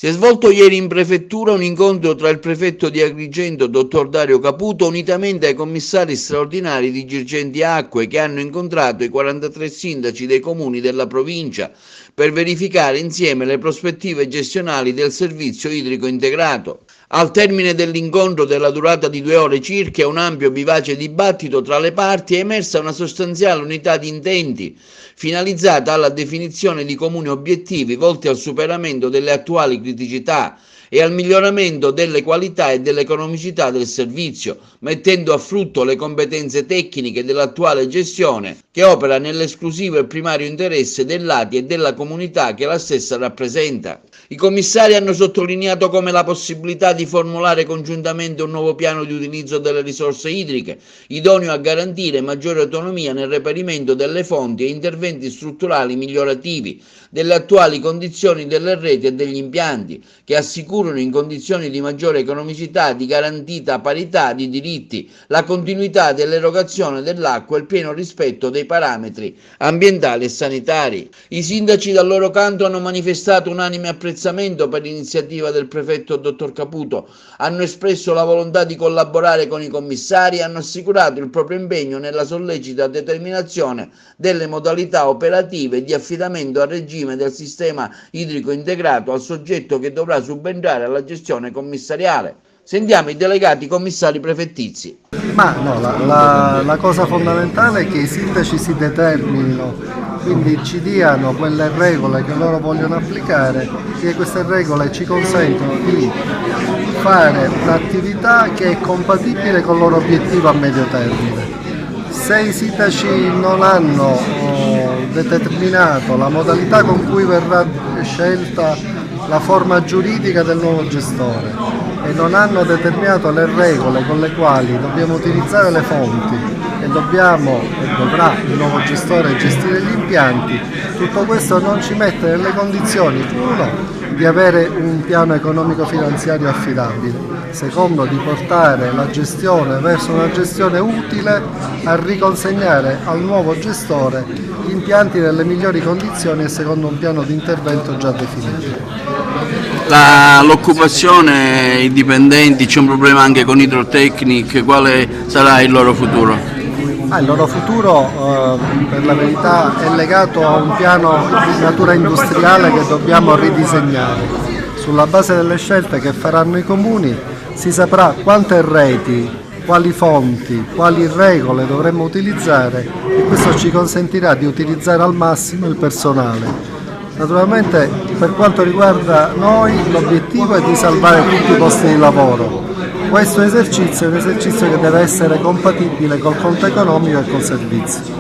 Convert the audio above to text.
Si è svolto ieri in prefettura un incontro tra il prefetto di Agrigento, dottor Dario Caputo, unitamente ai commissari straordinari di Girgenti Acque, che hanno incontrato i 43 sindaci dei comuni della provincia per verificare insieme le prospettive gestionali del servizio idrico integrato. Al termine dell'incontro, della durata di 2 ore circa e un ampio vivace dibattito tra le parti, è emersa una sostanziale unità di intenti finalizzata alla definizione di comuni obiettivi volti al superamento delle attuali criticità e al miglioramento delle qualità e dell'economicità del servizio, mettendo a frutto le competenze tecniche dell'attuale gestione, che opera nell'esclusivo e primario interesse dell'ATI e della comunità che la stessa rappresenta. I commissari hanno sottolineato come la possibilità di formulare congiuntamente un nuovo piano di utilizzo delle risorse idriche, idoneo a garantire maggiore autonomia nel reperimento delle fonti e interventi strutturali migliorativi delle attuali condizioni delle reti e degli impianti, che assicurano in condizioni di maggiore economicità, di garantita parità di diritti, la continuità dell'erogazione dell'acqua e il pieno rispetto dei parametri ambientali e sanitari. I sindaci dal loro canto hanno manifestato unanime apprezzamento per l'iniziativa del prefetto dottor Caputo, hanno espresso la volontà di collaborare con i commissari e hanno assicurato il proprio impegno nella sollecita determinazione delle modalità operative di affidamento a regime del sistema idrico integrato al soggetto che dovrà subentrare alla gestione commissariale. Sentiamo i delegati commissari prefettizi. Ma no, la cosa fondamentale è che i sindaci si determinino, quindi ci diano quelle regole che loro vogliono applicare, che queste regole ci consentono di fare un'attività che è compatibile con il loro obiettivo a medio termine. Se i sindaci non hanno determinato la modalità con cui verrà scelta la forma giuridica del nuovo gestore e non hanno determinato le regole con le quali dobbiamo utilizzare le fonti e dovrà il nuovo gestore gestire gli impianti, tutto questo non ci mette nelle condizioni, uno, di avere un piano economico-finanziario affidabile, secondo, di portare la gestione verso una gestione utile a riconsegnare al nuovo gestore gli impianti nelle migliori condizioni e secondo un piano di intervento già definito. L'occupazione, i dipendenti, c'è un problema anche con Hydrotechnic, quale sarà il loro futuro? Il loro futuro per la verità è legato a un piano di natura industriale che dobbiamo ridisegnare. Sulla base delle scelte che faranno i comuni si saprà quante reti, quali fonti, quali regole dovremmo utilizzare e questo ci consentirà di utilizzare al massimo il personale. Naturalmente per quanto riguarda noi l'obiettivo è di salvare tutti i posti di lavoro. Questo esercizio è un esercizio che deve essere compatibile col conto economico e col servizio.